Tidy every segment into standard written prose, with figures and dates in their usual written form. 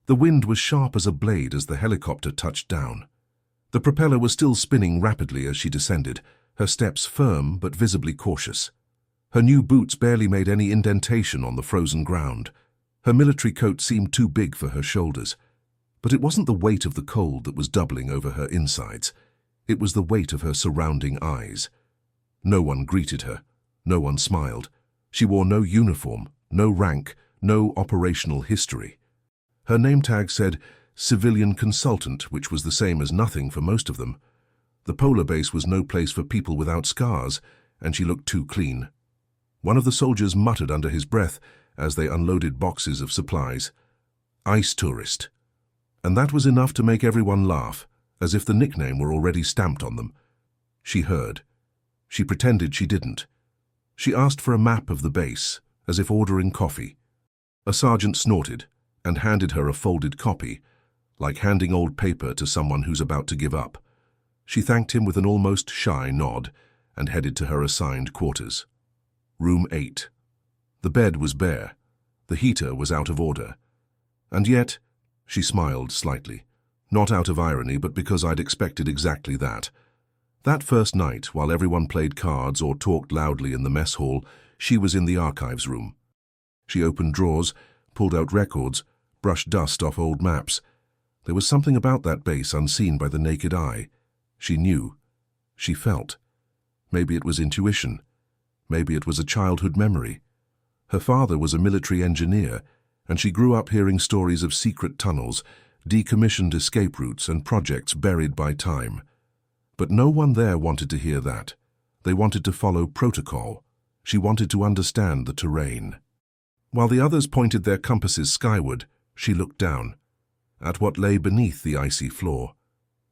The wind was sharp as a blade as the helicopter touched down. The propeller was still spinning rapidly as she descended, her steps firm but visibly cautious. Her new boots barely made any indentation on the frozen ground. Her military coat seemed too big for her shoulders. But it wasn't the weight of the cold that was doubling over her insides. It was the weight of her surrounding eyes. No one greeted her. No one smiled. She wore no uniform, no rank, no operational history. Her name tag said civilian consultant, which was the same as nothing for most of them. The polar base was no place for people without scars, and she looked too clean. One of the soldiers muttered under his breath as they unloaded boxes of supplies. "Ice tourist." And that was enough to make everyone laugh, as if the nickname were already stamped on them. She heard. She pretended she didn't. She asked for a map of the base, as if ordering coffee. A sergeant snorted and handed her a folded copy, like handing old paper to someone who's about to give up. She thanked him with an almost shy nod and headed to her assigned quarters. Room 8. The bed was bare. The heater was out of order. And yet, she smiled slightly, not out of irony, but because I'd expected exactly that. That first night, while everyone played cards or talked loudly in the mess hall, she was in the archives room. She opened drawers, pulled out records, brushed dust off old maps. There was something about that base unseen by the naked eye. She knew. She felt. Maybe it was intuition. Maybe it was a childhood memory. Her father was a military engineer, and she grew up hearing stories of secret tunnels, decommissioned escape routes, and projects buried by time. But no one there wanted to hear that. They wanted to follow protocol. She wanted to understand the terrain. While the others pointed their compasses skyward, she looked down, at what lay beneath the icy floor.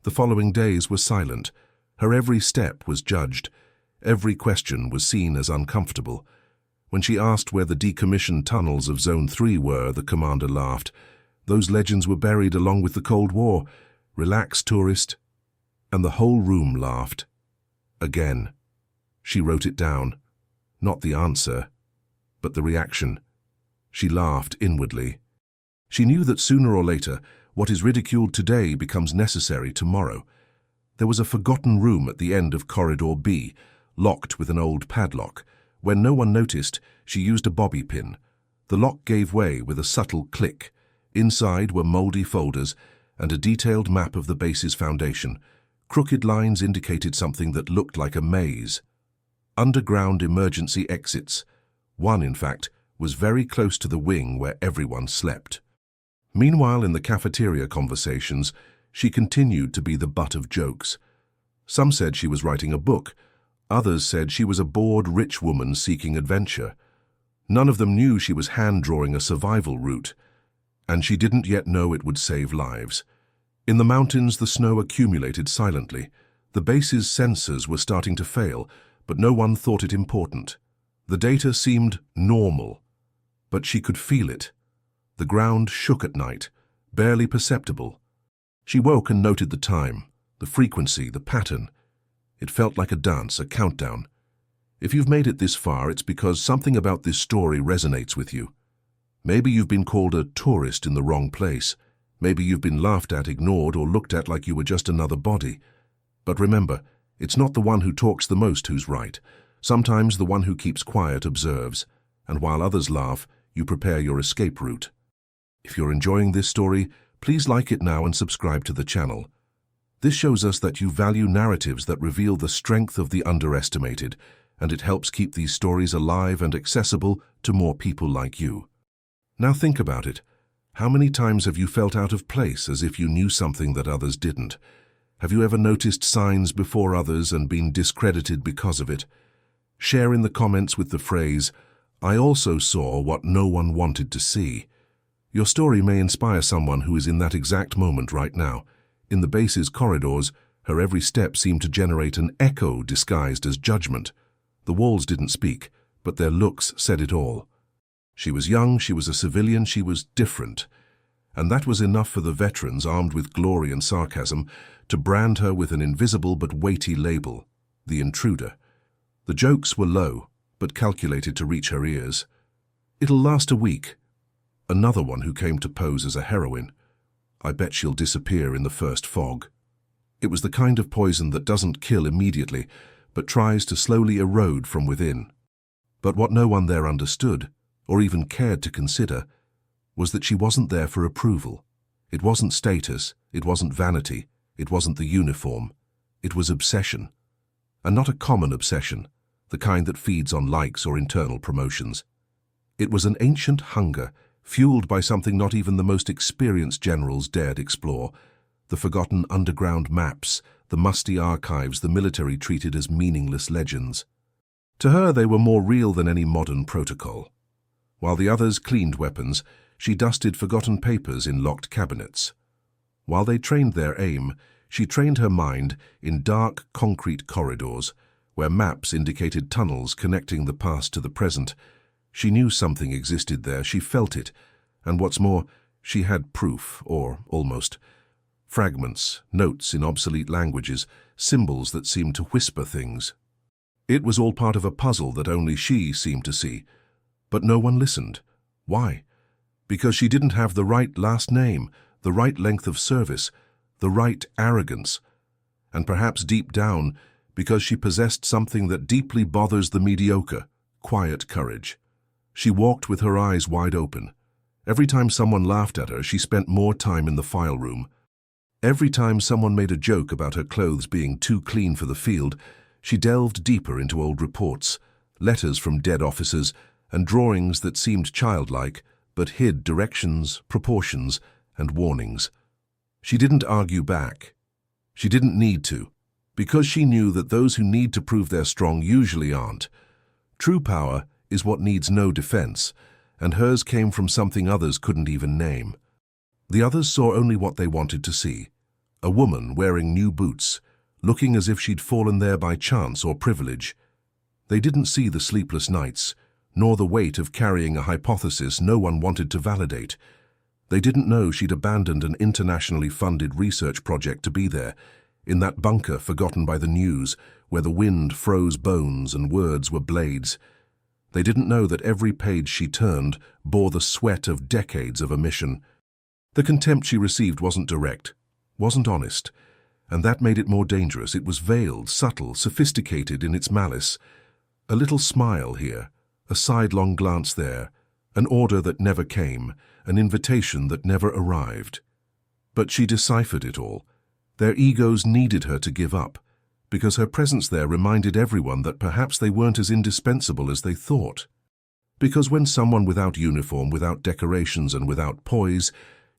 The following days were silent. Her every step was judged. Every question was seen as uncomfortable. When she asked where the decommissioned tunnels of Zone 3 were, the commander laughed. Those legends were buried along with the Cold War. Relax, tourist. And the whole room laughed. Again. She wrote it down. Not the answer, but the reaction. She laughed inwardly. She knew that sooner or later, what is ridiculed today becomes necessary tomorrow. There was a forgotten room at the end of Corridor B, locked with an old padlock. When no one noticed, she used a bobby pin. The lock gave way with a subtle click. Inside were moldy folders and a detailed map of the base's foundation. Crooked lines indicated something that looked like a maze. Underground emergency exits. One, in fact, was very close to the wing where everyone slept. Meanwhile, in the cafeteria conversations, she continued to be the butt of jokes. Some said she was writing a book. Others said she was a bored rich woman seeking adventure. None of them knew she was hand-drawing a survival route, and she didn't yet know it would save lives. In the mountains, the snow accumulated silently. The base's sensors were starting to fail, but no one thought it important. The data seemed normal, but she could feel it. The ground shook at night, barely perceptible. She woke and noted the time, the frequency, the pattern. It felt like a dance, a countdown. If you've made it this far, it's because something about this story resonates with you. Maybe you've been called a tourist in the wrong place. Maybe you've been laughed at, ignored, or looked at like you were just another body. But remember, it's not the one who talks the most who's right. Sometimes the one who keeps quiet observes, and while others laugh, you prepare your escape route. If you're enjoying this story, please like it now and subscribe to the channel. This shows us that you value narratives that reveal the strength of the underestimated, and it helps keep these stories alive and accessible to more people like you. Now think about it. How many times have you felt out of place, as if you knew something that others didn't? Have you ever noticed signs before others and been discredited because of it? Share in the comments with the phrase, "I also saw what no one wanted to see." Your story may inspire someone who is in that exact moment right now. In the base's corridors, her every step seemed to generate an echo disguised as judgment. The walls didn't speak, but their looks said it all. She was young, she was a civilian, she was different. And that was enough for the veterans, armed with glory and sarcasm, to brand her with an invisible but weighty label, the intruder. The jokes were low, but calculated to reach her ears. "It'll last a week." Another one who came to pose as a heroine. I bet she'll disappear in the first fog. It was the kind of poison that doesn't kill immediately, but tries to slowly erode from within. But what no one there understood, or even cared to consider, was that she wasn't there for approval. It wasn't status, it wasn't vanity, it wasn't the uniform. It was obsession. And not a common obsession, the kind that feeds on likes or internal promotions. It was an ancient hunger, fueled by something not even the most experienced generals dared explore: the forgotten underground maps, the musty archives the military treated as meaningless legends. To her, they were more real than any modern protocol. While the others cleaned weapons, she dusted forgotten papers in locked cabinets. While they trained their aim, she trained her mind in dark, concrete corridors, where maps indicated tunnels connecting the past to the present. She knew something existed there, she felt it, and what's more, she had proof, or almost. Fragments, notes in obsolete languages, symbols that seemed to whisper things. It was all part of a puzzle that only she seemed to see. But no one listened. Why? Because she didn't have the right last name, the right length of service, the right arrogance. And perhaps deep down, because she possessed something that deeply bothers the mediocre: quiet courage. She walked with her eyes wide open. Every time someone laughed at her, she spent more time in the file room. Every time someone made a joke about her clothes being too clean for the field, she delved deeper into old reports, letters from dead officers, and drawings that seemed childlike, but hid directions, proportions, and warnings. She didn't argue back. She didn't need to, because she knew that those who need to prove they're strong usually aren't. True power is what needs no defense, and hers came from something others couldn't even name. The others saw only what they wanted to see: a woman wearing new boots, looking as if she'd fallen there by chance or privilege. They didn't see the sleepless nights, nor the weight of carrying a hypothesis no one wanted to validate. They didn't know she'd abandoned an internationally funded research project to be there, in that bunker forgotten by the news, where the wind froze bones and words were blades. They didn't know that every page she turned bore the sweat of decades of omission. The contempt she received wasn't direct, wasn't honest, and that made it more dangerous. It was veiled, subtle, sophisticated in its malice. A little smile here, a sidelong glance there, an order that never came, an invitation that never arrived. But she deciphered it all. Their egos needed her to give up, because her presence there reminded everyone that perhaps they weren't as indispensable as they thought. Because when someone without uniform, without decorations, and without poise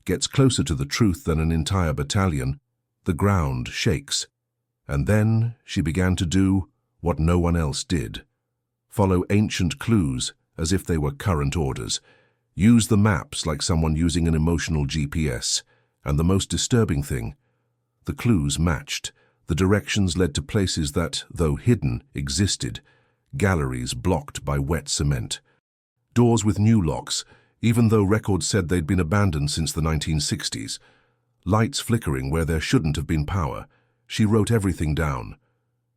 gets closer to the truth than an entire battalion, the ground shakes. And then she began to do what no one else did: follow ancient clues as if they were current orders, use the maps like someone using an emotional GPS, and the most disturbing thing, the clues matched. The directions led to places that, though hidden, existed: galleries blocked by wet cement, doors with new locks, even though records said they'd been abandoned since the 1960s, lights flickering where there shouldn't have been power. She wrote everything down.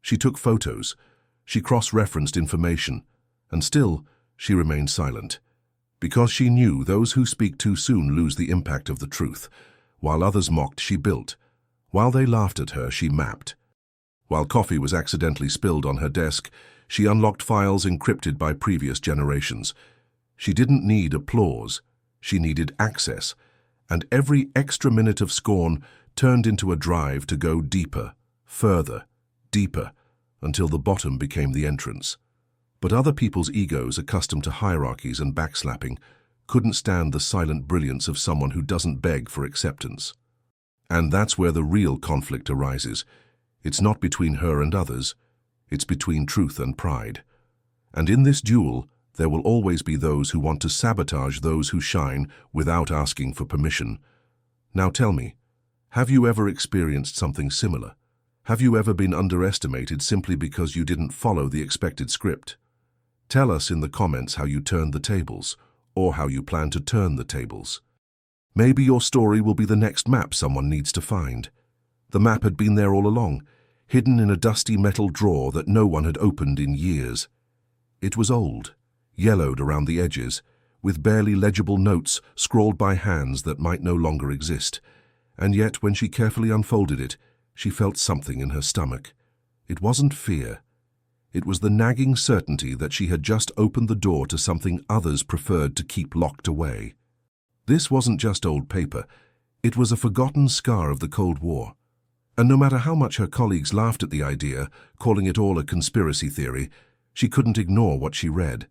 She took photos. She cross-referenced information. And still, she remained silent. Because she knew those who speak too soon lose the impact of the truth. While others mocked, she built. While they laughed at her, she mapped. While coffee was accidentally spilled on her desk, she unlocked files encrypted by previous generations. She didn't need applause. She needed access. And every extra minute of scorn turned into a drive to go deeper, further, deeper, until the bottom became the entrance. But other people's egos, accustomed to hierarchies and backslapping, couldn't stand the silent brilliance of someone who doesn't beg for acceptance. And that's where the real conflict arises. It's not between her and others. It's between truth and pride. And in this duel, there will always be those who want to sabotage those who shine without asking for permission. Now tell me, have you ever experienced something similar? Have you ever been underestimated simply because you didn't follow the expected script? Tell us in the comments how you turned the tables, or how you plan to turn the tables. Maybe your story will be the next map someone needs to find. The map had been there all along, hidden in a dusty metal drawer that no one had opened in years. It was old, yellowed around the edges, with barely legible notes scrawled by hands that might no longer exist. And yet, when she carefully unfolded it, she felt something in her stomach. It wasn't fear. It was the nagging certainty that she had just opened the door to something others preferred to keep locked away. This wasn't just old paper. It was a forgotten scar of the Cold War. And no matter how much her colleagues laughed at the idea, calling it all a conspiracy theory, she couldn't ignore what she read.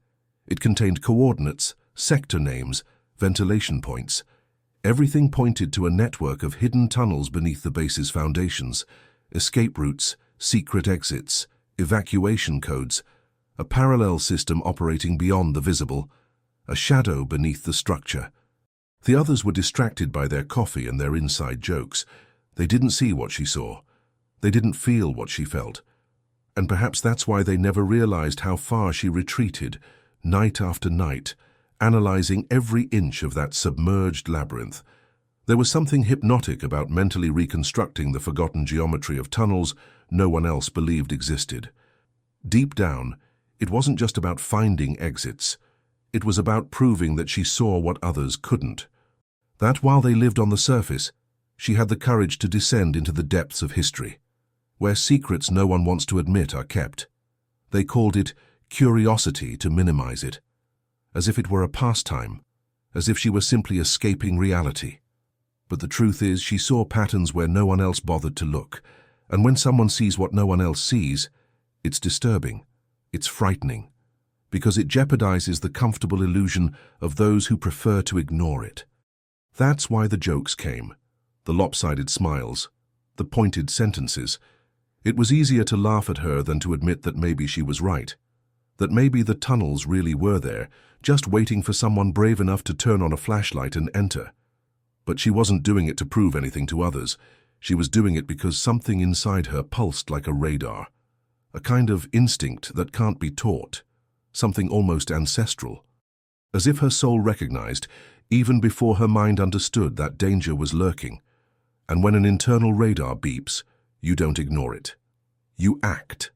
It contained coordinates, sector names, ventilation points. Everything pointed to a network of hidden tunnels beneath the base's foundations, escape routes, secret exits, evacuation codes, a parallel system operating beyond the visible, a shadow beneath the structure. The others were distracted by their coffee and their inside jokes. They didn't see what she saw. They didn't feel what she felt. And perhaps that's why they never realized how far she retreated, night after night, analyzing every inch of that submerged labyrinth. There was something hypnotic about mentally reconstructing the forgotten geometry of tunnels no one else believed existed. Deep down, it wasn't just about finding exits. It was about proving that she saw what others couldn't. That while they lived on the surface, she had the courage to descend into the depths of history, where secrets no one wants to admit are kept. They called it curiosity to minimize it, as if it were a pastime, as if she were simply escaping reality. But the truth is, she saw patterns where no one else bothered to look, and when someone sees what no one else sees, it's disturbing, it's frightening, because it jeopardizes the comfortable illusion of those who prefer to ignore it. That's why the jokes came, the lopsided smiles, the pointed sentences. It was easier to laugh at her than to admit that maybe she was right, that maybe the tunnels really were there, just waiting for someone brave enough to turn on a flashlight and enter. But she wasn't doing it to prove anything to others. She was doing it because something inside her pulsed like a radar, a kind of instinct that can't be taught, something almost ancestral. As if her soul recognized, even before her mind understood, that danger was lurking. And when an internal radar beeps, you don't ignore it. You act.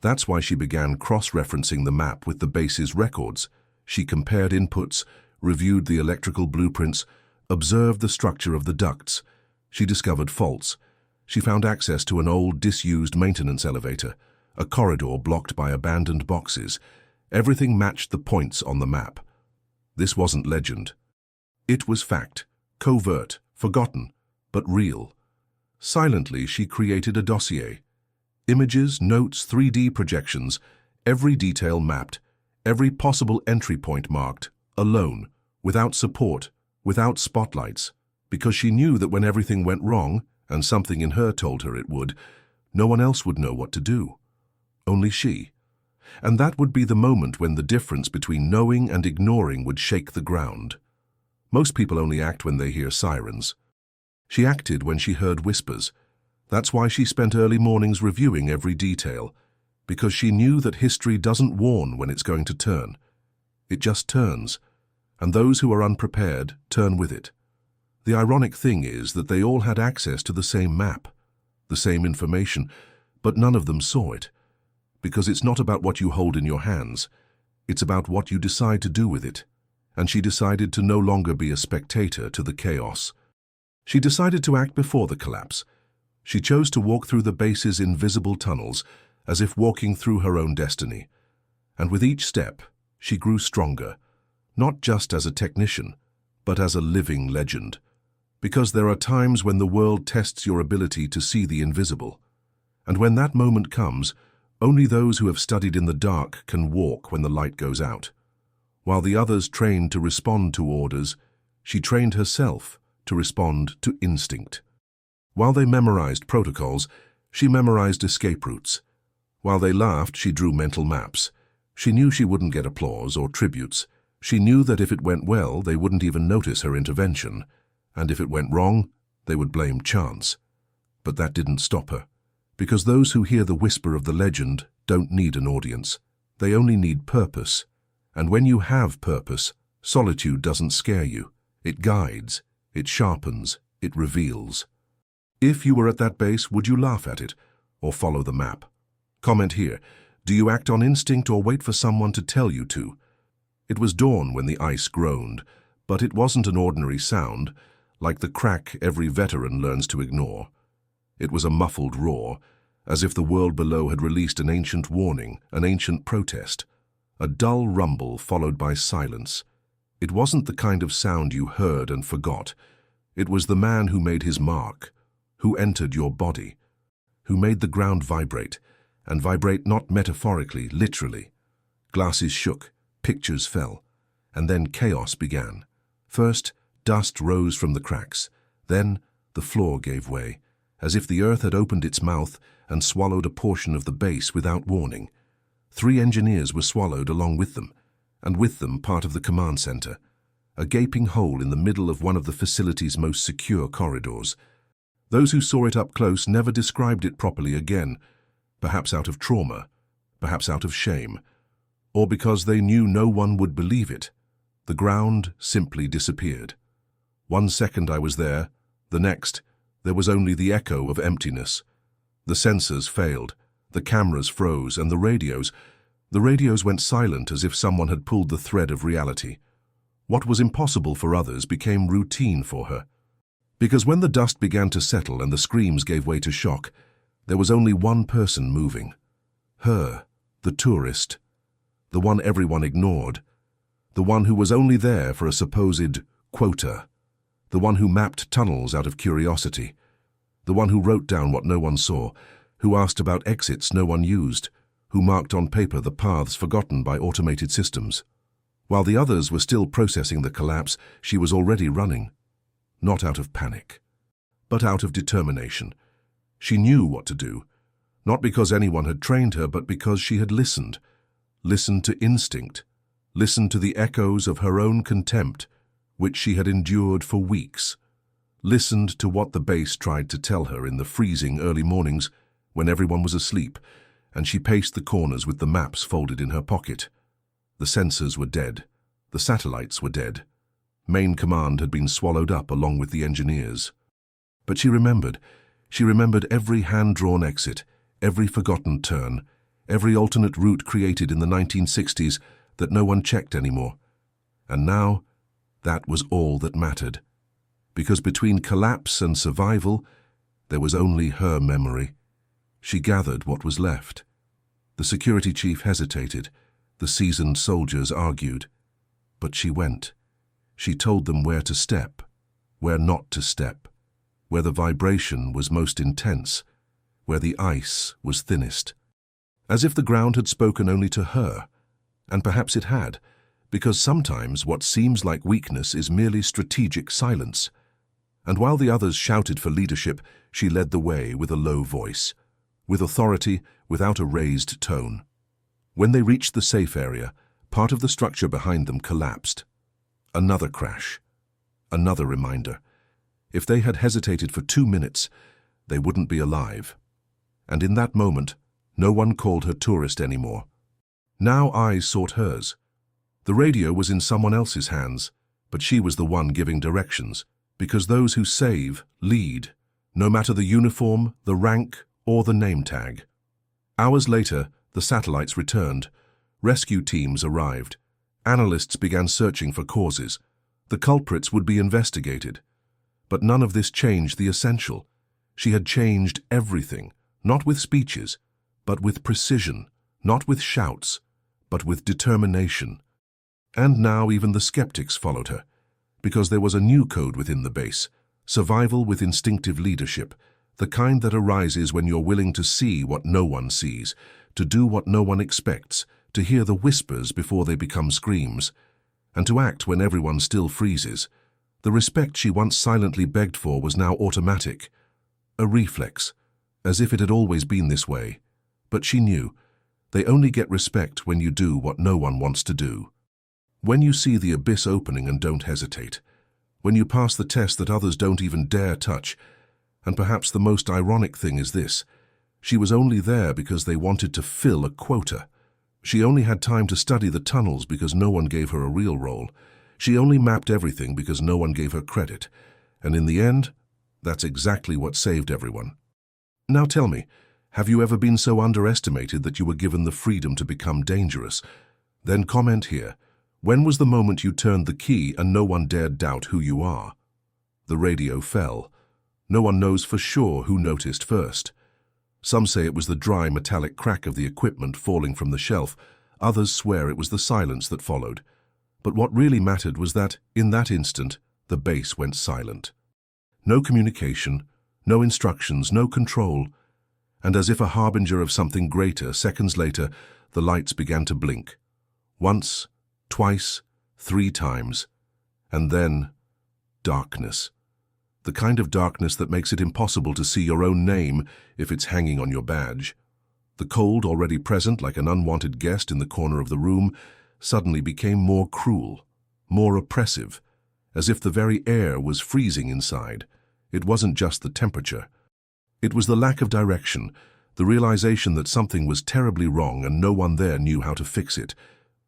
That's why she began cross-referencing the map with the base's records. She compared inputs, reviewed the electrical blueprints, observed the structure of the ducts. She discovered faults. She found access to an old, disused maintenance elevator, a corridor blocked by abandoned boxes. Everything matched the points on the map. This wasn't legend. It was fact, covert, forgotten, but real. Silently, she created a dossier. Images, notes, 3D projections, every detail mapped, every possible entry point marked, alone, without support, without spotlights, because she knew that when everything went wrong, and something in her told her it would, no one else would know what to do. Only she. And that would be the moment when the difference between knowing and ignoring would shake the ground. Most people only act when they hear sirens. She acted when she heard whispers. That's why she spent early mornings reviewing every detail, because she knew that history doesn't warn when it's going to turn. It just turns, and those who are unprepared turn with it. The ironic thing is that they all had access to the same map, the same information, but none of them saw it. Because it's not about what you hold in your hands, it's about what you decide to do with it. And she decided to no longer be a spectator to the chaos. She decided to act before the collapse. She chose to walk through the base's invisible tunnels, as if walking through her own destiny. And with each step, she grew stronger, not just as a technician, but as a living legend. Because there are times when the world tests your ability to see the invisible. And when that moment comes, only those who have studied in the dark can walk when the light goes out. While the others trained to respond to orders, she trained herself to respond to instinct. While they memorized protocols, she memorized escape routes. While they laughed, she drew mental maps. She knew she wouldn't get applause or tributes. She knew that if it went well, they wouldn't even notice her intervention. And if it went wrong, they would blame chance. But that didn't stop her. Because those who hear the whisper of the legend don't need an audience. They only need purpose. And when you have purpose, solitude doesn't scare you. It guides, it sharpens, it reveals. If you were at that base, would you laugh at it or follow the map? Comment here. Do you act on instinct or wait for someone to tell you to? It was dawn when the ice groaned, but it wasn't an ordinary sound. like the crack every veteran learns to ignore. It was a muffled roar, as if the world below had released an ancient warning, an ancient protest. A dull rumble followed by silence. It wasn't the kind of sound you heard and forgot. It was the man who made his mark, who entered your body, who made the ground vibrate, and vibrate not metaphorically, literally. Glasses shook, pictures fell, and then chaos began. First, dust rose from the cracks. Then, the floor gave way, as if the earth had opened its mouth and swallowed a portion of the base without warning. 3 engineers were swallowed along with them, and with them part of the command center, a gaping hole in the middle of one of the facility's most secure corridors. Those who saw it up close never described it properly again, perhaps out of trauma, perhaps out of shame, or because they knew no one would believe it. The ground simply disappeared. 1 second I was there, the next, there was only the echo of emptiness. The sensors failed, the cameras froze, and the radios went silent as if someone had pulled the thread of reality. What was impossible for others became routine for her. Because when the dust began to settle and the screams gave way to shock, there was only one person moving. Her, the tourist, the one everyone ignored, the one who was only there for a supposed quota, the one who mapped tunnels out of curiosity, the one who wrote down what no one saw, who asked about exits no one used, who marked on paper the paths forgotten by automated systems. While the others were still processing the collapse, she was already running. Not out of panic, but out of determination. She knew what to do, not because anyone had trained her, but because she had listened to instinct, listened to the echoes of her own contempt, which she had endured for weeks, listened to what the base tried to tell her in the freezing early mornings when everyone was asleep, and she paced the corners with the maps folded in her pocket. The sensors were dead. The satellites were dead. Main command had been swallowed up along with the engineers. But she remembered every hand-drawn exit, every forgotten turn, every alternate route created in the 1960s that no one checked anymore. And now, that was all that mattered. Because between collapse and survival, there was only her memory. She gathered what was left. The security chief hesitated. The seasoned soldiers argued. But she went. She told them where to step, where not to step, where the vibration was most intense, where the ice was thinnest. As if the ground had spoken only to her. And perhaps it had, because sometimes what seems like weakness is merely strategic silence. And while the others shouted for leadership, she led the way with a low voice, with authority, without a raised tone. When they reached the safe area, part of the structure behind them collapsed. Another crash. Another reminder. If they had hesitated for 2 minutes, they wouldn't be alive. And in that moment, no one called her tourist anymore. Now eyes sought hers. The radio was in someone else's hands, but she was the one giving directions, because those who save lead, no matter the uniform, the rank, or the name tag. Hours later, the satellites returned. Rescue teams arrived. Analysts began searching for causes. The culprits would be investigated. But none of this changed the essential. She had changed everything, not with speeches, but with precision, not with shouts, but with determination. And now even the skeptics followed her, because there was a new code within the base, survival with instinctive leadership, the kind that arises when you're willing to see what no one sees, to do what no one expects, to hear the whispers before they become screams, and to act when everyone still freezes. The respect she once silently begged for was now automatic, a reflex, as if it had always been this way. But she knew, they only get respect when you do what no one wants to do. When you see the abyss opening and don't hesitate, when you pass the test that others don't even dare touch, and perhaps the most ironic thing is this, she was only there because they wanted to fill a quota. She only had time to study the tunnels because no one gave her a real role. She only mapped everything because no one gave her credit. And in the end, that's exactly what saved everyone. Now tell me, have you ever been so underestimated that you were given the freedom to become dangerous? Then comment here. When was the moment you turned the key and no one dared doubt who you are? The radio fell. No one knows for sure who noticed first. Some say it was the dry metallic crack of the equipment falling from the shelf. Others swear it was the silence that followed. But what really mattered was that, in that instant, the base went silent. No communication, no instructions, no control. And as if a harbinger of something greater, seconds later, the lights began to blink. Once, twice, 3 times. And then, darkness. The kind of darkness that makes it impossible to see your own name if it's hanging on your badge. The cold, already present like an unwanted guest in the corner of the room, suddenly became more cruel, more oppressive, as if the very air was freezing inside. It wasn't just the temperature. It was the lack of direction, the realization that something was terribly wrong and no one there knew how to fix it.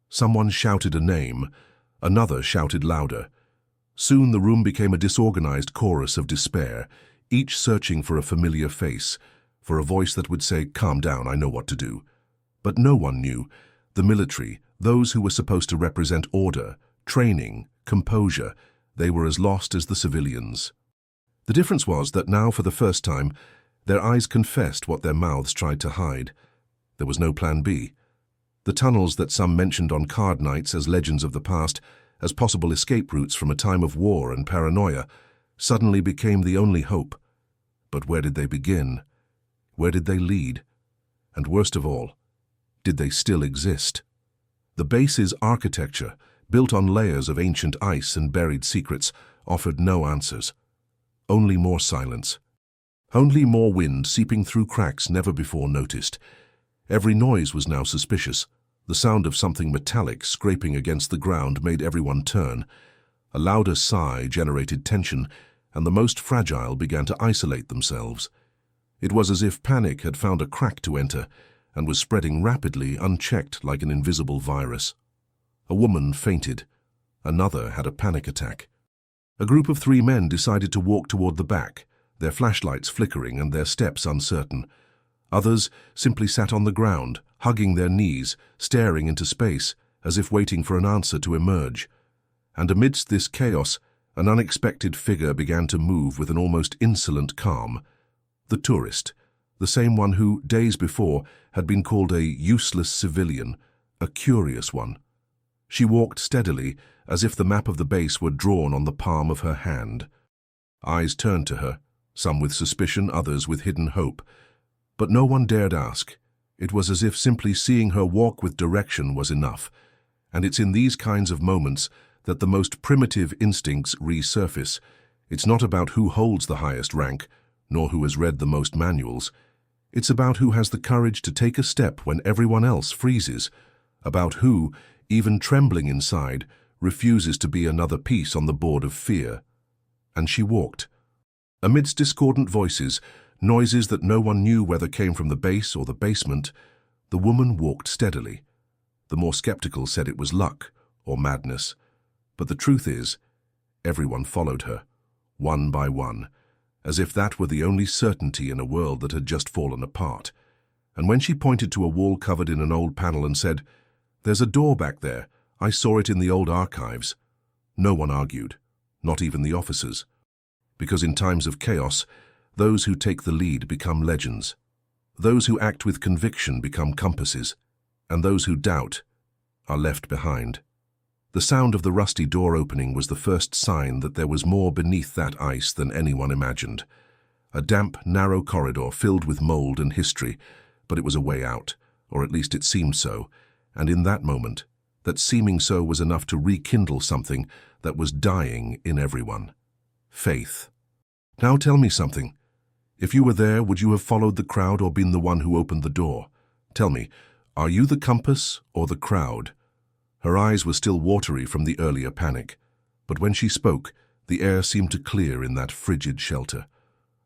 Someone shouted a name, another shouted louder. Soon the room became a disorganized chorus of despair, each searching for a familiar face, for a voice that would say, "Calm down, I know what to do." But no one knew. The military, those who were supposed to represent order, training, composure, they were as lost as the civilians. The difference was that now, for the first time, their eyes confessed what their mouths tried to hide. There was no plan B. The tunnels that some mentioned on card nights as legends of the past, as possible escape routes from a time of war and paranoia, suddenly became the only hope. But where did they begin? Where did they lead? And worst of all, did they still exist? The base's architecture, built on layers of ancient ice and buried secrets, offered no answers. Only more silence. Only more wind seeping through cracks never before noticed. Every noise was now suspicious. The sound of something metallic scraping against the ground made everyone turn. A louder sigh generated tension, and the most fragile began to isolate themselves. It was as if panic had found a crack to enter and was spreading rapidly, unchecked like an invisible virus. A woman fainted. Another had a panic attack. A group of 3 men decided to walk toward the back, their flashlights flickering and their steps uncertain. Others simply sat on the ground, hugging their knees, staring into space, as if waiting for an answer to emerge. And amidst this chaos, an unexpected figure began to move with an almost insolent calm. The tourist, the same one who, days before, had been called a useless civilian, a curious one. She walked steadily, as if the map of the base were drawn on the palm of her hand. Eyes turned to her, some with suspicion, others with hidden hope. But no one dared ask. It was as if simply seeing her walk with direction was enough. And it's in these kinds of moments that the most primitive instincts resurface. It's not about who holds the highest rank, nor who has read the most manuals. It's about who has the courage to take a step when everyone else freezes, about who, even trembling inside, refuses to be another piece on the board of fear. And she walked. Amidst discordant voices, noises that no one knew whether came from the base or the basement, the woman walked steadily. The more skeptical said it was luck or madness. But the truth is, everyone followed her, one by one, as if that were the only certainty in a world that had just fallen apart. And when she pointed to a wall covered in an old panel and said, "There's a door back there, I saw it in the old archives," no one argued, not even the officers. Because in times of chaos, those who take the lead become legends. Those who act with conviction become compasses, and those who doubt are left behind. The sound of the rusty door opening was the first sign that there was more beneath that ice than anyone imagined. A damp, narrow corridor filled with mold and history, but it was a way out, or at least it seemed so, and in that moment, that seeming so was enough to rekindle something that was dying in everyone. Faith. Now tell me something. If you were there, would you have followed the crowd or been the one who opened the door? Tell me, are you the compass or the crowd? Her eyes were still watery from the earlier panic, but when she spoke, the air seemed to clear in that frigid shelter.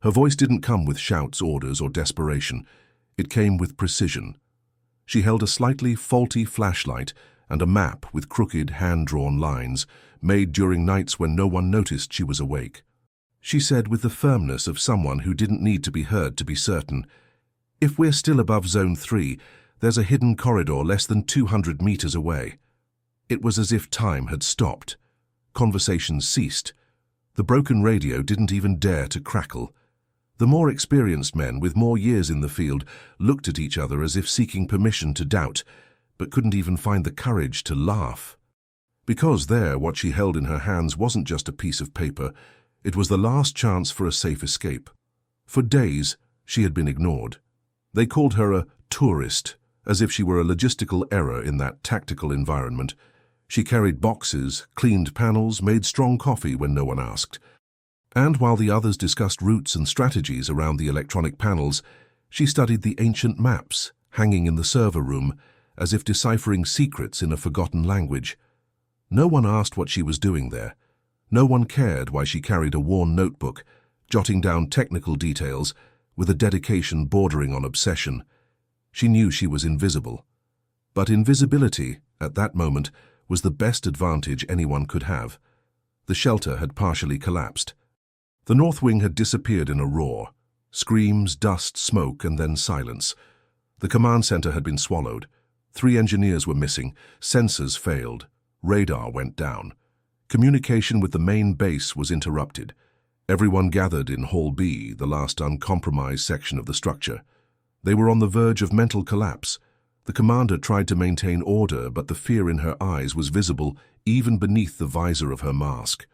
Her voice didn't come with shouts, orders, or desperation. It came with precision. She held a slightly faulty flashlight and a map with crooked, hand-drawn lines, made during nights when no one noticed she was awake. She said with the firmness of someone who didn't need to be heard to be certain, "If we're still above Zone 3, there's a hidden corridor less than 200 meters away." It was as if time had stopped. Conversations ceased. The broken radio didn't even dare to crackle. The more experienced men, with more years in the field, looked at each other as if seeking permission to doubt, but couldn't even find the courage to laugh. Because what she held in her hands wasn't just a piece of paper, it was the last chance for a safe escape. For days, she had been ignored. They called her a tourist, as if she were a logistical error in that tactical environment. She carried boxes, cleaned panels, made strong coffee when no one asked. And while the others discussed routes and strategies around the electronic panels, she studied the ancient maps hanging in the server room, as if deciphering secrets in a forgotten language. No one asked what she was doing there. No one cared why she carried a worn notebook, jotting down technical details with a dedication bordering on obsession. She knew she was invisible. But invisibility, at that moment, was the best advantage anyone could have. The shelter had partially collapsed. The north wing had disappeared in a roar. Screams, dust, smoke, and then silence. The command center had been swallowed. 3 engineers were missing. Sensors failed. Radar went down. Communication with the main base was interrupted. Everyone gathered in Hall B, the last uncompromised section of the structure. They were on the verge of mental collapse. The commander tried to maintain order, but the fear in her eyes was visible even beneath the visor of her mask.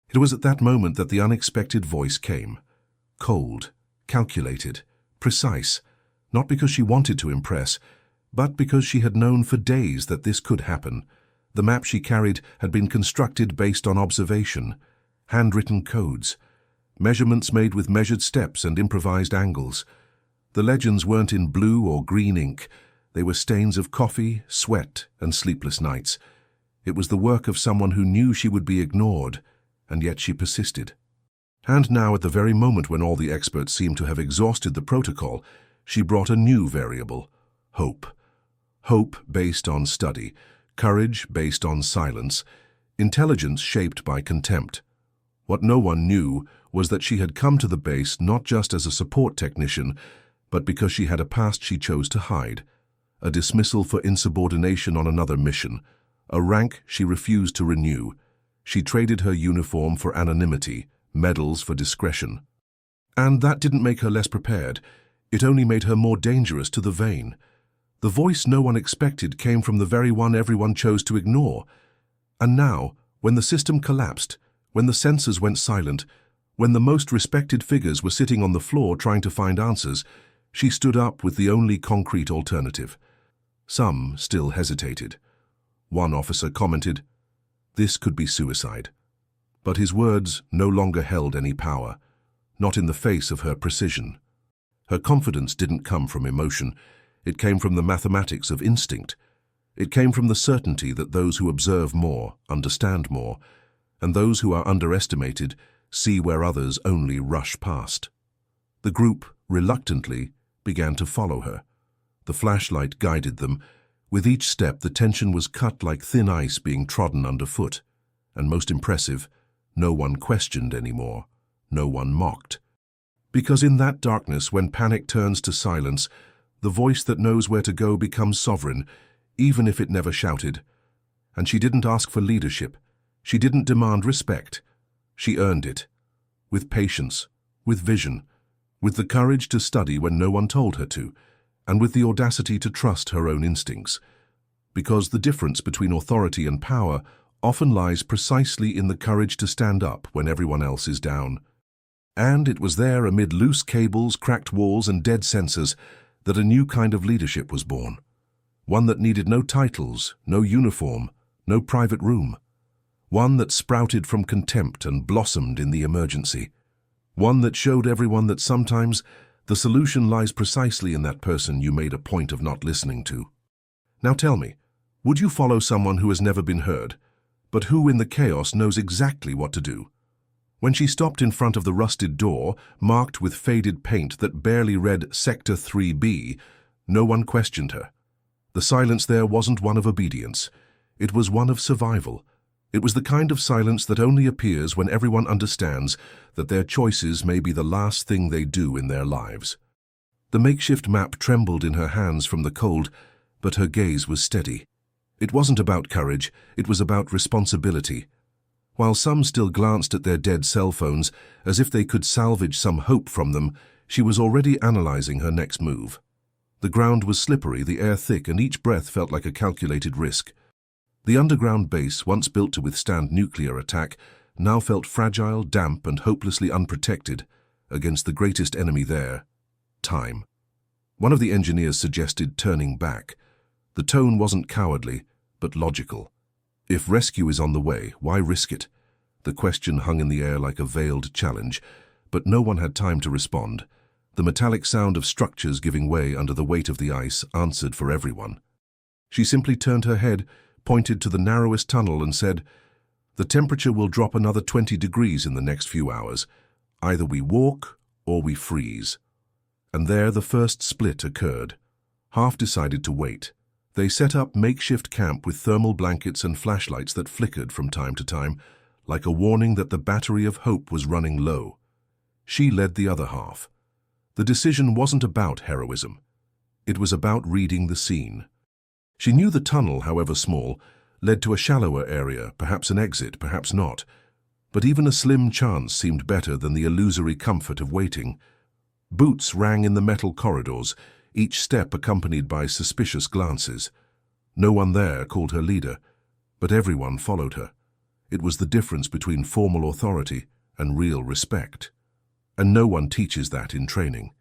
It was at that moment that the unexpected voice came. Cold, calculated, precise, not because she wanted to impress, but because she had known for days that this could happen. The map she carried had been constructed based on observation, handwritten codes, measurements made with measured steps and improvised angles. The legends weren't in blue or green ink. They were stains of coffee, sweat, and sleepless nights. It was the work of someone who knew she would be ignored, and yet she persisted. And now, at the very moment when all the experts seemed to have exhausted the protocol, she brought a new variable: hope. Hope based on study, courage based on silence, intelligence shaped by contempt. What no one knew was that she had come to the base not just as a support technician, but because she had a past she chose to hide. A dismissal for insubordination on another mission, a rank she refused to renew. She traded her uniform for anonymity, medals for discretion. And that didn't make her less prepared. It only made her more dangerous to the vain. The voice no one expected came from the very one everyone chose to ignore. And now, when the system collapsed, when the sensors went silent, when the most respected figures were sitting on the floor trying to find answers, she stood up with the only concrete alternative. Some still hesitated. One officer commented, "This could be suicide." But his words no longer held any power, not in the face of her precision. Her confidence didn't come from emotion. It came from the mathematics of instinct. It came from the certainty that those who observe more understand more, and those who are underestimated see where others only rush past. The group, reluctantly, began to follow her. The flashlight guided them. With each step, the tension was cut like thin ice being trodden underfoot. And most impressive, no one questioned anymore. No one mocked. Because in that darkness, when panic turns to silence, the voice that knows where to go becomes sovereign, even if it never shouted. And she didn't ask for leadership. She didn't demand respect. She earned it. With patience, with vision, with the courage to study when no one told her to, and with the audacity to trust her own instincts. Because the difference between authority and power often lies precisely in the courage to stand up when everyone else is down. And it was there, amid loose cables, cracked walls, and dead sensors, that a new kind of leadership was born. One that needed no titles, no uniform, no private room. One that sprouted from contempt and blossomed in the emergency. One that showed everyone that sometimes the solution lies precisely in that person you made a point of not listening to. Now tell me, would you follow someone who has never been heard, but who in the chaos knows exactly what to do? When she stopped in front of the rusted door, marked with faded paint that barely read Sector 3B, no one questioned her. The silence there wasn't one of obedience. It was one of survival. It was the kind of silence that only appears when everyone understands that their choices may be the last thing they do in their lives. The makeshift map trembled in her hands from the cold, but her gaze was steady. It wasn't about courage, it was about responsibility. While some still glanced at their dead cell phones as if they could salvage some hope from them, she was already analyzing her next move. The ground was slippery, the air thick, and each breath felt like a calculated risk. The underground base, once built to withstand nuclear attack, now felt fragile, damp, and hopelessly unprotected against the greatest enemy there, time. One of the engineers suggested turning back. The tone wasn't cowardly, but logical. If rescue is on the way, why risk it? The question hung in the air like a veiled challenge, but no one had time to respond. The metallic sound of structures giving way under the weight of the ice answered for everyone. She simply turned her head, pointed to the narrowest tunnel and said, "The temperature will drop another 20 degrees in the next few hours. Either we walk or we freeze." And there the first split occurred. Half decided to wait. They set up makeshift camp with thermal blankets and flashlights that flickered from time to time, like a warning that the battery of hope was running low. She led the other half. The decision wasn't about heroism. It was about reading the scene. She knew the tunnel, however small, led to a shallower area, perhaps an exit, perhaps not. But even a slim chance seemed better than the illusory comfort of waiting. Boots rang in the metal corridors, each step accompanied by suspicious glances. No one there called her leader, but everyone followed her. It was the difference between formal authority and real respect. And no one teaches that in training.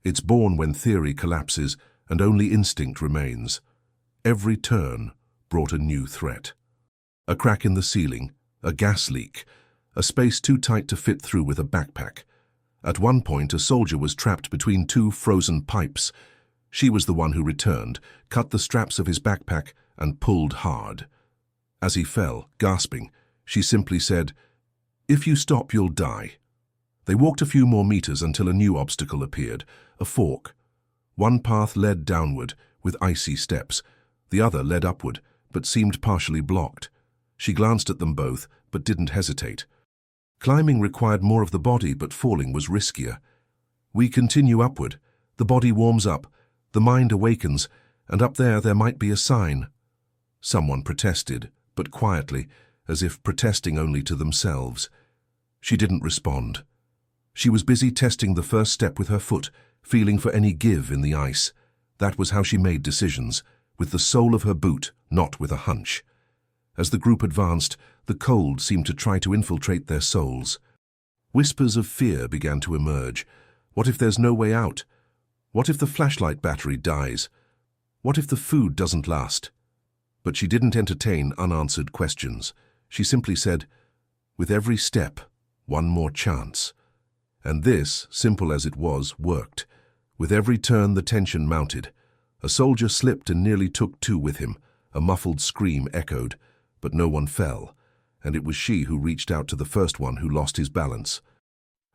It's born when theory collapses and only instinct remains. Every turn brought a new threat. A crack in the ceiling, a gas leak, a space too tight to fit through with a backpack. At one point, a soldier was trapped between two frozen pipes. She was the one who returned, cut the straps of his backpack, and pulled hard. As he fell, gasping, she simply said, "If you stop, you'll die." They walked a few more meters until a new obstacle appeared, a fork. One path led downward, with icy steps. The other led upward, but seemed partially blocked. She glanced at them both, but didn't hesitate. Climbing required more of the body, but falling was riskier. We continue upward. The body warms up, the mind awakens, and up there might be a sign. Someone protested, but quietly, as if protesting only to themselves. She didn't respond. She was busy testing the first step with her foot, feeling for any give in the ice. That was how she made decisions, with the sole of her boot, not with a hunch. As the group advanced, the cold seemed to try to infiltrate their souls. Whispers of fear began to emerge. What if there's no way out? What if the flashlight battery dies? What if the food doesn't last? But she didn't entertain unanswered questions. She simply said, "With every step, one more chance." And this, simple as it was, worked. With every turn the tension mounted. A soldier slipped and nearly took two with him. A muffled scream echoed, but no one fell, and it was she who reached out to the first one who lost his balance.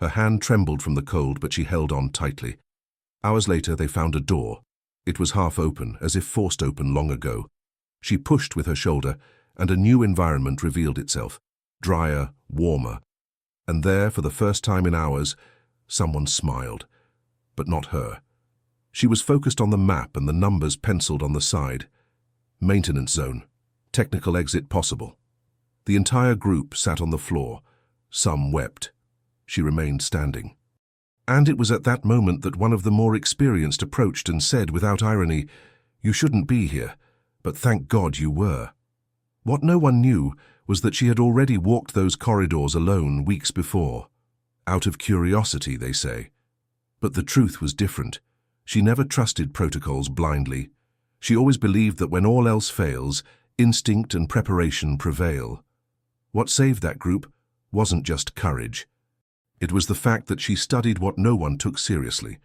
Her hand trembled from the cold, but she held on tightly. Hours later they found a door. It was half open, as if forced open long ago. She pushed with her shoulder, and a new environment revealed itself, drier, warmer. And there, for the first time in hours, someone smiled. But not her. She was focused on the map and the numbers penciled on the side. Maintenance zone. Technical exit possible. The entire group sat on the floor. Some wept. She remained standing. And it was at that moment that one of the more experienced approached and said without irony, "You shouldn't be here, but thank God you were." What no one knew was that she had already walked those corridors alone weeks before. Out of curiosity, they say. But the truth was different. She never trusted protocols blindly. She always believed that when all else fails, instinct and preparation prevail. What saved that group wasn't just courage. It was the fact that she studied what no one took seriously.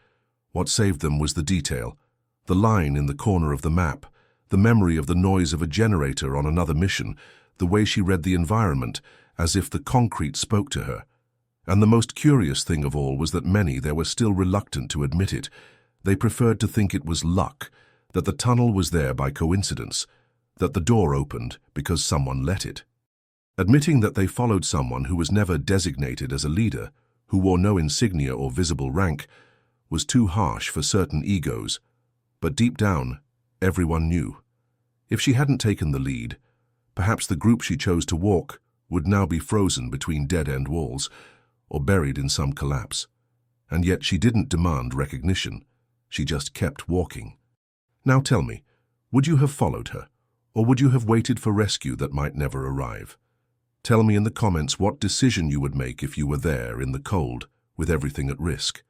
What saved them was the detail, the line in the corner of the map, the memory of the noise of a generator on another mission, the way she read the environment, as if the concrete spoke to her. And the most curious thing of all was that many there were still reluctant to admit it. They preferred to think it was luck, that the tunnel was there by coincidence, that the door opened because someone let it. Admitting that they followed someone who was never designated as a leader, who wore no insignia or visible rank, was too harsh for certain egos. But deep down, everyone knew. If she hadn't taken the lead, perhaps the group she chose to walk would now be frozen between dead-end walls or buried in some collapse. And yet she didn't demand recognition. She just kept walking. Now tell me, would you have followed her, or would you have waited for rescue that might never arrive? Tell me in the comments what decision you would make if you were there in the cold, with everything at risk.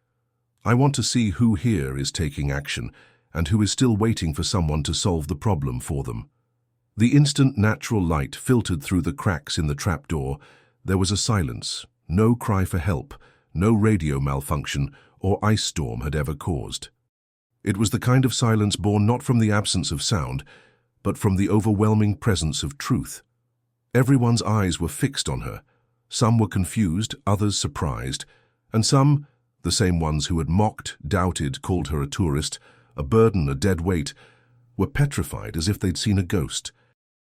I want to see who here is taking action and who is still waiting for someone to solve the problem for them. The instant natural light filtered through the cracks in the trapdoor. There was a silence, no cry for help, no radio malfunction or ice storm had ever caused. It was the kind of silence born not from the absence of sound, but from the overwhelming presence of truth. Everyone's eyes were fixed on her. Some were confused, others surprised, and some, the same ones who had mocked, doubted, called her a tourist, a burden, a dead weight, were petrified as if they'd seen a ghost.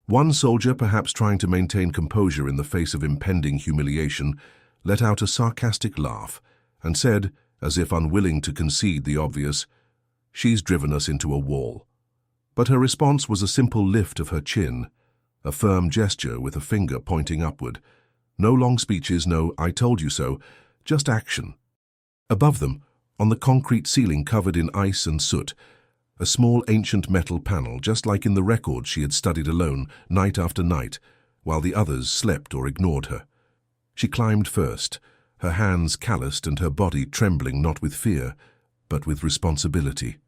One soldier, perhaps trying to maintain composure in the face of impending humiliation, let out a sarcastic laugh and said, as if unwilling to concede the obvious, "She's driven us into a wall." But her response was a simple lift of her chin, a firm gesture with a finger pointing upward. No long speeches, no "I told you so," just action. Above them, on the concrete ceiling covered in ice and soot, a small ancient metal panel, just like in the records she had studied alone, night after night, while the others slept or ignored her. She climbed first, her hands calloused and her body trembling not with fear, but with responsibility.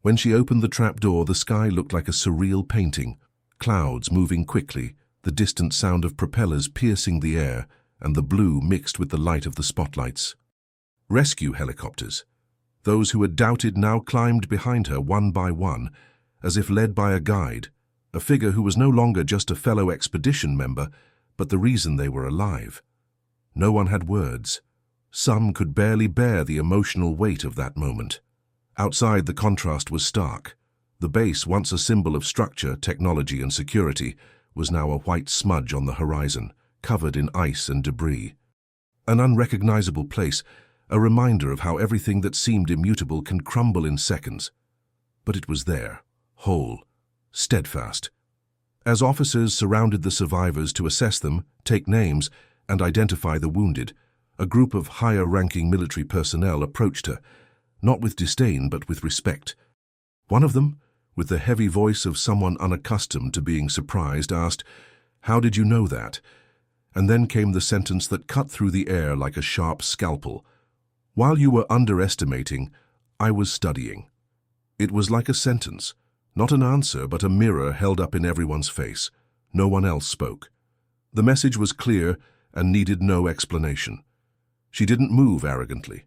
When she opened the trapdoor, the sky looked like a surreal painting, clouds moving quickly, the distant sound of propellers piercing the air, and the blue mixed with the light of the spotlights. Rescue helicopters. Those who had doubted now climbed behind her one by one, as if led by a guide, a figure who was no longer just a fellow expedition member, but the reason they were alive. No one had words. Some could barely bear the emotional weight of that moment. Outside, the contrast was stark. The base, once a symbol of structure, technology, and security, was now a white smudge on the horizon, covered in ice and debris. An unrecognizable place, a reminder of how everything that seemed immutable can crumble in seconds. But it was there, whole, steadfast. As officers surrounded the survivors to assess them, take names, and identify the wounded, a group of higher-ranking military personnel approached her, not with disdain but with respect. One of them, with the heavy voice of someone unaccustomed to being surprised, asked, "How did you know that?" And then came the sentence that cut through the air like a sharp scalpel. "While you were underestimating, I was studying." It was like a sentence, not an answer but a mirror held up in everyone's face. No one else spoke. The message was clear and needed no explanation. She didn't move arrogantly.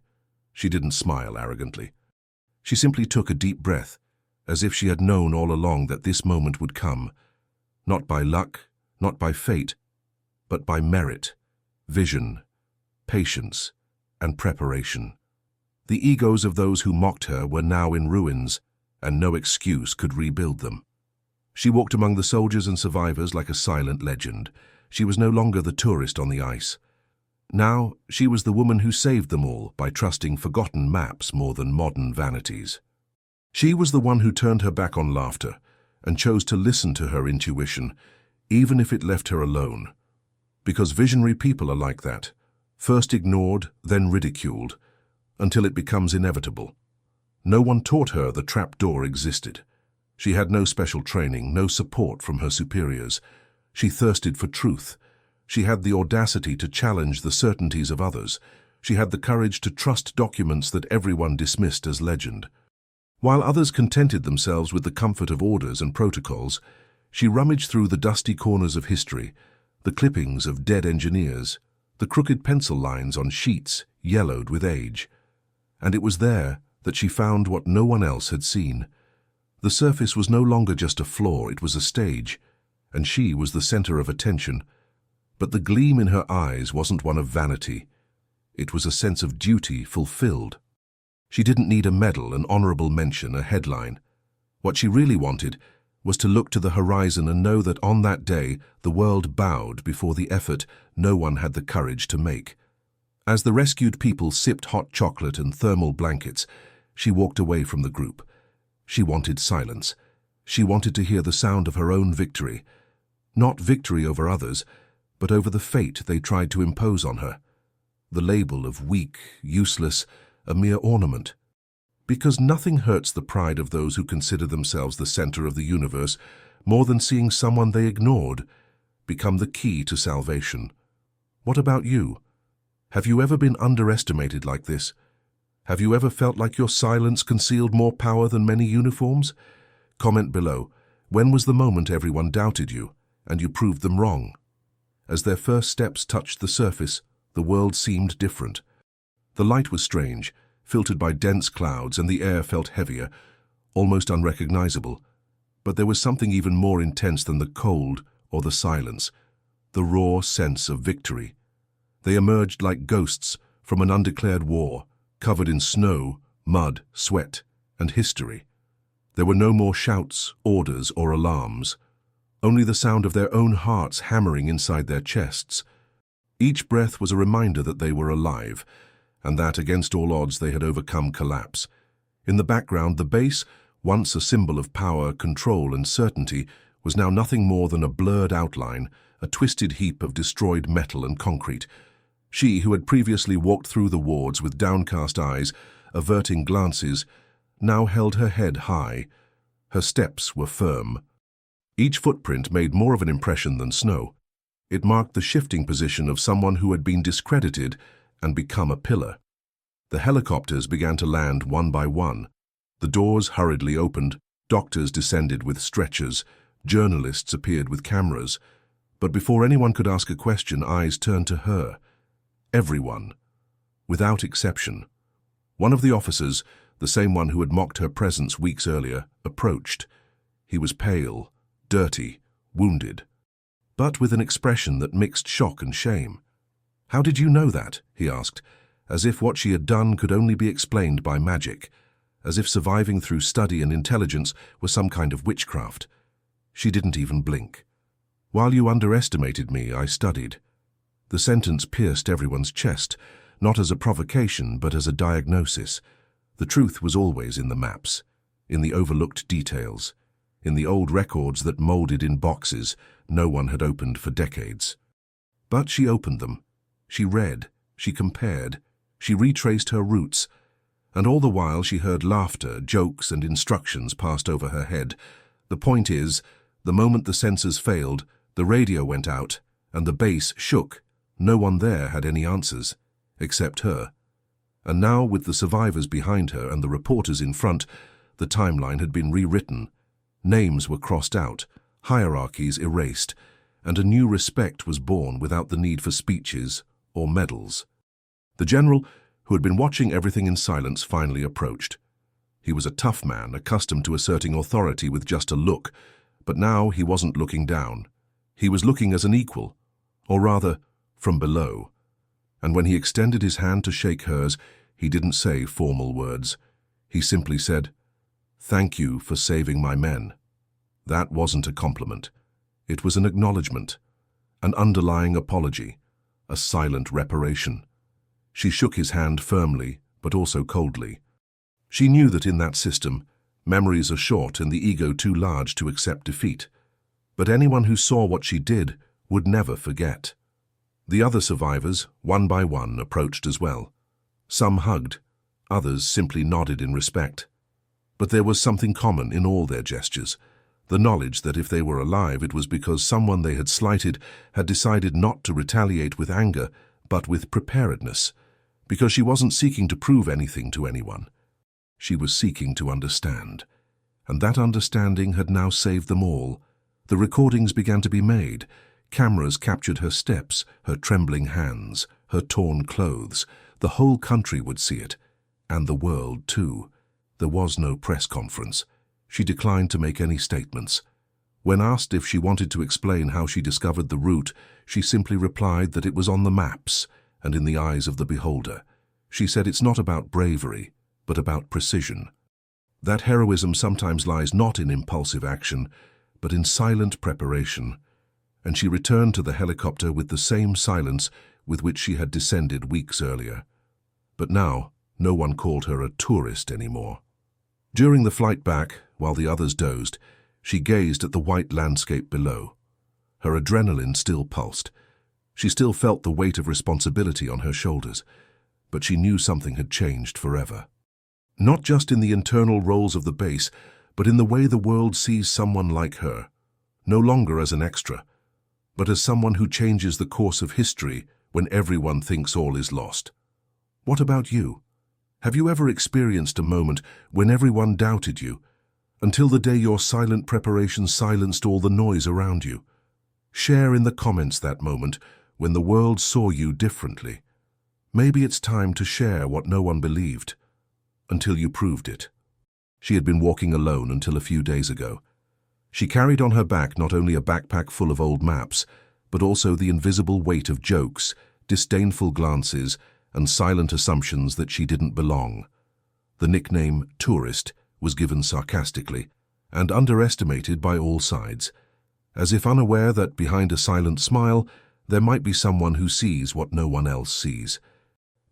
She didn't smile arrogantly. She simply took a deep breath, as if she had known all along that this moment would come, not by luck, not by fate, but by merit, vision, patience, and preparation. The egos of those who mocked her were now in ruins, and no excuse could rebuild them. She walked among the soldiers and survivors like a silent legend. She was no longer the tourist on the ice. Now, she was the woman who saved them all by trusting forgotten maps more than modern vanities. She was the one who turned her back on laughter and chose to listen to her intuition, even if it left her alone. Because visionary people are like that, first ignored, then ridiculed, until it becomes inevitable. No one taught her the trapdoor existed. She had no special training, no support from her superiors. She thirsted for truth. She had the audacity to challenge the certainties of others. She had the courage to trust documents that everyone dismissed as legend. While others contented themselves with the comfort of orders and protocols, she rummaged through the dusty corners of history, the clippings of dead engineers, the crooked pencil lines on sheets yellowed with age. And it was there that she found what no one else had seen. The surface was no longer just a floor, it was a stage, and she was the center of attention. But the gleam in her eyes wasn't one of vanity. It was a sense of duty fulfilled. She didn't need a medal, an honorable mention, a headline. What she really wanted was to look to the horizon and know that on that day the world bowed before the effort no one had the courage to make. As the rescued people sipped hot chocolate and thermal blankets, she walked away from the group. She wanted silence. She wanted to hear the sound of her own victory. Not victory over others, but over the fate they tried to impose on her. The label of weak, useless, a mere ornament. Because nothing hurts the pride of those who consider themselves the center of the universe more than seeing someone they ignored become the key to salvation. What about you? Have you ever been underestimated like this? Have you ever felt like your silence concealed more power than many uniforms? Comment below. When was the moment everyone doubted you, and you proved them wrong? As their first steps touched the surface, the world seemed different. The light was strange, filtered by dense clouds, and the air felt heavier, almost unrecognizable. But there was something even more intense than the cold or the silence, the raw sense of victory. They emerged like ghosts from an undeclared war, covered in snow, mud, sweat, and history. There were no more shouts, orders, or alarms, only the sound of their own hearts hammering inside their chests. Each breath was a reminder that they were alive, and that, against all odds, they had overcome collapse. In the background, the base, once a symbol of power, control, and certainty, was now nothing more than a blurred outline, a twisted heap of destroyed metal and concrete. She, who had previously walked through the wards with downcast eyes, averting glances, now held her head high. Her steps were firm. Each footprint made more of an impression than snow. It marked the shifting position of someone who had been discredited and become a pillar. The helicopters began to land one by one. The doors hurriedly opened, doctors descended with stretchers, journalists appeared with cameras. But before anyone could ask a question, eyes turned to her. Everyone, without exception. One of the officers, the same one who had mocked her presence weeks earlier, approached. He was pale, dirty, wounded, but with an expression that mixed shock and shame. "How did you know that?" he asked, as if what she had done could only be explained by magic, as if surviving through study and intelligence was some kind of witchcraft. She didn't even blink. "While you underestimated me, I studied." The sentence pierced everyone's chest, not as a provocation, but as a diagnosis. The truth was always in the maps, in the overlooked details, in the old records that molded in boxes no one had opened for decades. But she opened them. She read, she compared, she retraced her roots, and all the while she heard laughter, jokes, and instructions passed over her head. The point is, the moment the sensors failed, the radio went out, and the base shook. No one there had any answers, except her. And now, with the survivors behind her and the reporters in front, the timeline had been rewritten. Names were crossed out, hierarchies erased, and a new respect was born without the need for speeches or medals. The general, who had been watching everything in silence, finally approached. He was a tough man, accustomed to asserting authority with just a look, but now he wasn't looking down. He was looking as an equal, or rather, from below. And when he extended his hand to shake hers, he didn't say formal words. He simply said, "Thank you for saving my men." That wasn't a compliment. It was an acknowledgement, an underlying apology, a silent reparation. She shook his hand firmly, but also coldly. She knew that in that system, memories are short and the ego too large to accept defeat. But anyone who saw what she did would never forget. The other survivors, one by one, approached as well. Some hugged, others simply nodded in respect. But there was something common in all their gestures, the knowledge that if they were alive, it was because someone they had slighted had decided not to retaliate with anger, but with preparedness, because she wasn't seeking to prove anything to anyone. She was seeking to understand, and that understanding had now saved them all. The recordings began to be made. Cameras captured her steps, her trembling hands, her torn clothes. The whole country would see it, and the world too. There was no press conference. She declined to make any statements. When asked if she wanted to explain how she discovered the route, she simply replied that it was on the maps and in the eyes of the beholder. She said it's not about bravery, but about precision. That heroism sometimes lies not in impulsive action, but in silent preparation. And she returned to the helicopter with the same silence with which she had descended weeks earlier. But now, no one called her a tourist anymore. During the flight back, while the others dozed, she gazed at the white landscape below. Her adrenaline still pulsed. She still felt the weight of responsibility on her shoulders, but she knew something had changed forever. Not just in the internal roles of the base, but in the way the world sees someone like her, no longer as an extra, but as someone who changes the course of history when everyone thinks all is lost. What about you? Have you ever experienced a moment when everyone doubted you, until the day your silent preparation silenced all the noise around you? Share in the comments that moment when the world saw you differently. Maybe it's time to share what no one believed, until you proved it. She had been walking alone until a few days ago. She carried on her back not only a backpack full of old maps, but also the invisible weight of jokes, disdainful glances, and silent assumptions that she didn't belong. The nickname tourist was given sarcastically and underestimated by all sides, as if unaware that behind a silent smile there might be someone who sees what no one else sees.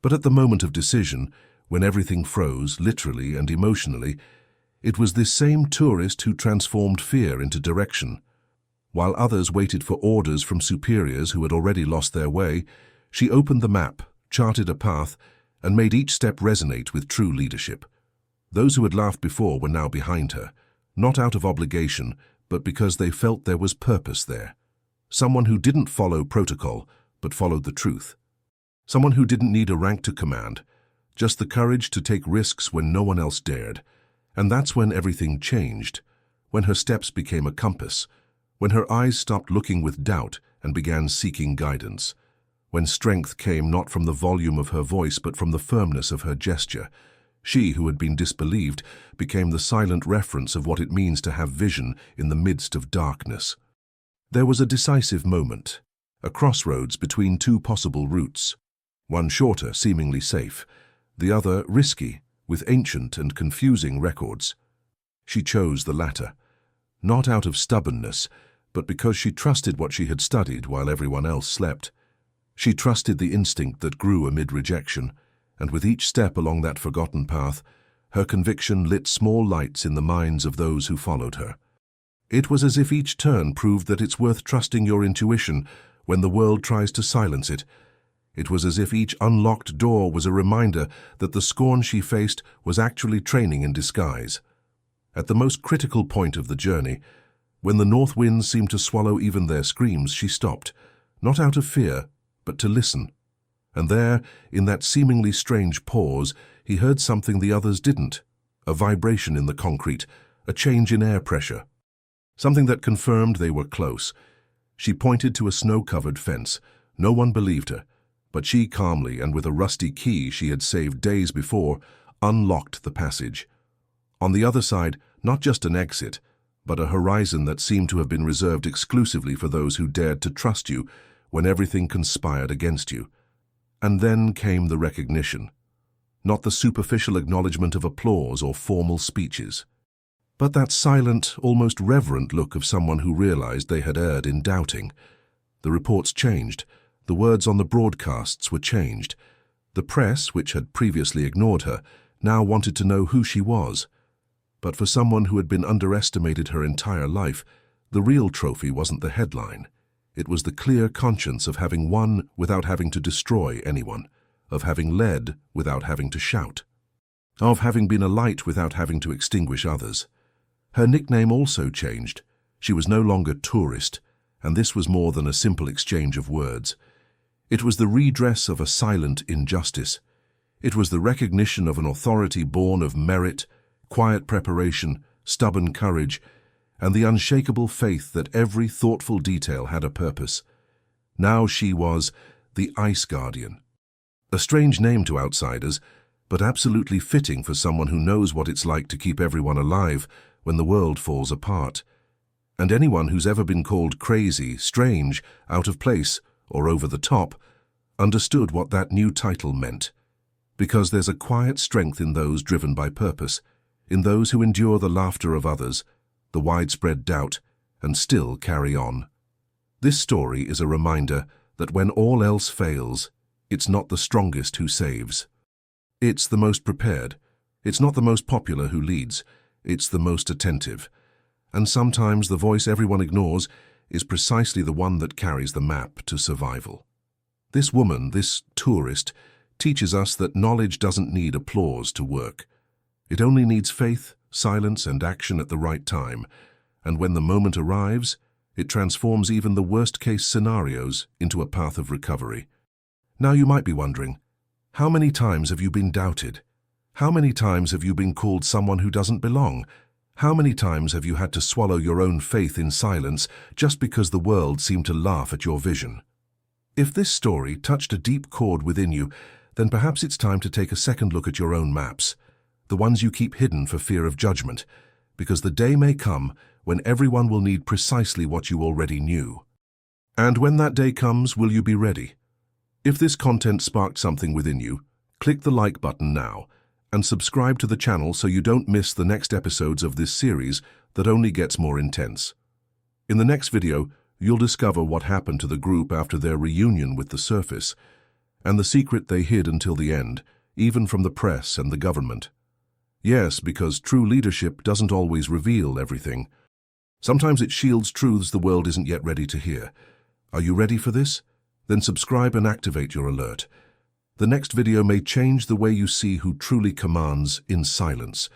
But at the moment of decision, when everything froze, literally and emotionally, it was this same tourist who transformed fear into direction. While others waited for orders from superiors who had already lost their way, she opened the map, charted a path, and made each step resonate with true leadership. Those who had laughed before were now behind her, not out of obligation, but because they felt there was purpose there. Someone who didn't follow protocol, but followed the truth. Someone who didn't need a rank to command, just the courage to take risks when no one else dared. And that's when everything changed, when her steps became a compass, when her eyes stopped looking with doubt and began seeking guidance, when strength came not from the volume of her voice but from the firmness of her gesture. She, who had been disbelieved, became the silent reference of what it means to have vision in the midst of darkness. There was a decisive moment, a crossroads between two possible routes, one shorter, seemingly safe, the other risky, with ancient and confusing records. She chose the latter, not out of stubbornness, but because she trusted what she had studied while everyone else slept. She trusted the instinct that grew amid rejection, and with each step along that forgotten path, her conviction lit small lights in the minds of those who followed her. It was as if each turn proved that it's worth trusting your intuition when the world tries to silence it. It was as if each unlocked door was a reminder that the scorn she faced was actually training in disguise. At the most critical point of the journey, when the north winds seemed to swallow even their screams, she stopped, not out of fear, but to listen. And there, in that seemingly strange pause, he heard something the others didn't, a vibration in the concrete, a change in air pressure. Something that confirmed they were close. She pointed to a snow-covered fence. No one believed her, but she calmly, and with a rusty key she had saved days before, unlocked the passage. On the other side, not just an exit, but a horizon that seemed to have been reserved exclusively for those who dared to trust you when everything conspired against you. And then came the recognition, not the superficial acknowledgement of applause or formal speeches, but that silent, almost reverent look of someone who realized they had erred in doubting. The reports changed. The words on the broadcasts were changed. The press, which had previously ignored her, now wanted to know who she was. But for someone who had been underestimated her entire life, the real trophy wasn't the headline. It was the clear conscience of having won without having to destroy anyone, of having led without having to shout, of having been a light without having to extinguish others. Her nickname also changed. She was no longer tourist, and this was more than a simple exchange of words. It was the redress of a silent injustice. It was the recognition of an authority born of merit, quiet preparation, stubborn courage, and the unshakable faith that every thoughtful detail had a purpose. Now she was the Ice Guardian. A strange name to outsiders, but absolutely fitting for someone who knows what it's like to keep everyone alive when the world falls apart. And anyone who's ever been called crazy, strange, out of place, or over the top, understood what that new title meant. Because there's a quiet strength in those driven by purpose, in those who endure the laughter of others, the widespread doubt, and still carry on. This story is a reminder that when all else fails, it's not the strongest who saves. It's the most prepared. It's not the most popular who leads. It's the most attentive. And sometimes the voice everyone ignores is precisely the one that carries the map to survival. This woman, this tourist, teaches us that knowledge doesn't need applause to work. It only needs faith, silence, and action at the right time, and when the moment arrives, it transforms even the worst-case scenarios into a path of recovery. Now you might be wondering, how many times have you been doubted? How many times have you been called someone who doesn't belong? How many times have you had to swallow your own faith in silence just because the world seemed to laugh at your vision? If this story touched a deep chord within you, then perhaps it's time to take a second look at your own maps, the ones you keep hidden for fear of judgment, because the day may come when everyone will need precisely what you already knew. And when that day comes, will you be ready? If this content sparked something within you, click the like button now and subscribe to the channel so you don't miss the next episodes of this series that only gets more intense. In the next video, you'll discover what happened to the group after their reunion with the surface, and the secret they hid until the end, even from the press and the government. Yes, because true leadership doesn't always reveal everything. Sometimes it shields truths the world isn't yet ready to hear. Are you ready for this? Then subscribe and activate your alert. The next video may change the way you see who truly commands in silence.